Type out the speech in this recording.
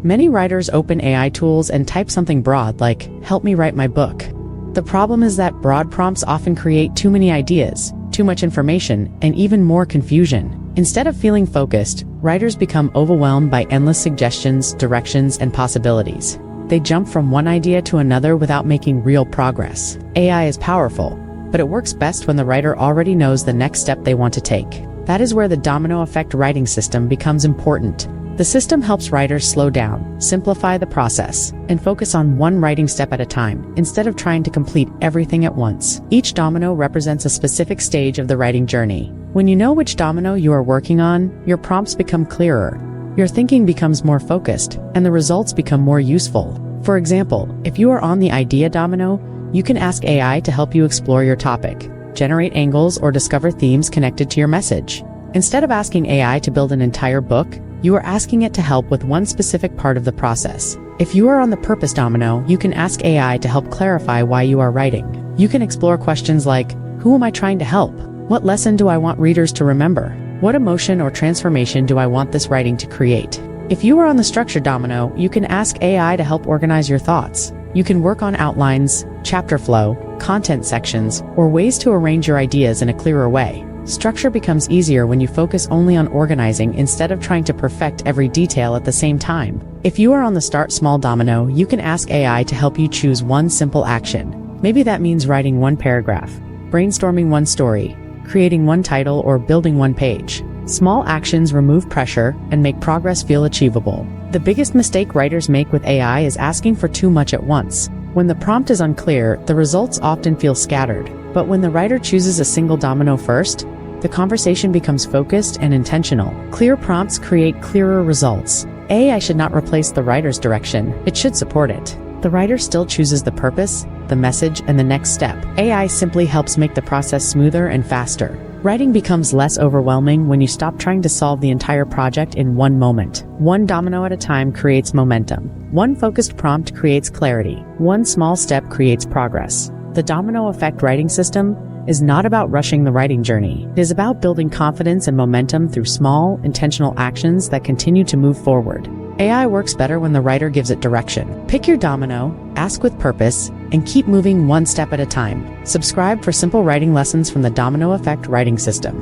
Many writers open AI tools and type something broad like, "Help me write my book." The problem is that broad prompts often create too many ideas, too much information, and even more confusion. Instead of feeling focused, writers become overwhelmed by endless suggestions, directions, and possibilities. They jump from one idea to another without making real progress. AI is powerful, but it works best when the writer already knows the next step they want to take. That is where the Domino Effect Writing System becomes important. The system helps writers slow down, simplify the process, and focus on one writing step at a time, instead of trying to complete everything at once. Each domino represents a specific stage of the writing journey. When you know which domino you are working on, your prompts become clearer, your thinking becomes more focused, and the results become more useful. For example, if you are on the idea domino, you can ask AI to help you explore your topic, generate angles, or discover themes connected to your message. Instead of asking AI to build an entire book, you are asking it to help with one specific part of the process. If you are on the purpose domino, you can ask AI to help clarify why you are writing. You can explore questions like, who am I trying to help? What lesson do I want readers to remember? What emotion or transformation do I want this writing to create? If you are on the structure domino, you can ask AI to help organize your thoughts. You can work on outlines, chapter flow, content sections, or ways to arrange your ideas in a clearer way. Structure becomes easier when you focus only on organizing instead of trying to perfect every detail at the same time. If you are on the start small domino, you can ask AI to help you choose one simple action. Maybe that means writing one paragraph, brainstorming one story, creating one title, or building one page. Small actions remove pressure and make progress feel achievable. The biggest mistake writers make with AI is asking for too much at once. When the prompt is unclear, the results often feel scattered. But when the writer chooses a single domino first, the conversation becomes focused and intentional. Clear prompts create clearer results. AI should not replace the writer's direction, it should support it. The writer still chooses the purpose, the message, and the next step. AI simply helps make the process smoother and faster. Writing becomes less overwhelming when you stop trying to solve the entire project in one moment. One domino at a time creates momentum. One focused prompt creates clarity. One small step creates progress. The Domino Effect Writing System is not about rushing the writing journey. It is about building confidence and momentum through small, intentional actions that continue to move forward. AI works better when the writer gives it direction. Pick your domino, ask with purpose, and keep moving one step at a time. Subscribe for simple writing lessons from the Domino Effect Writing System.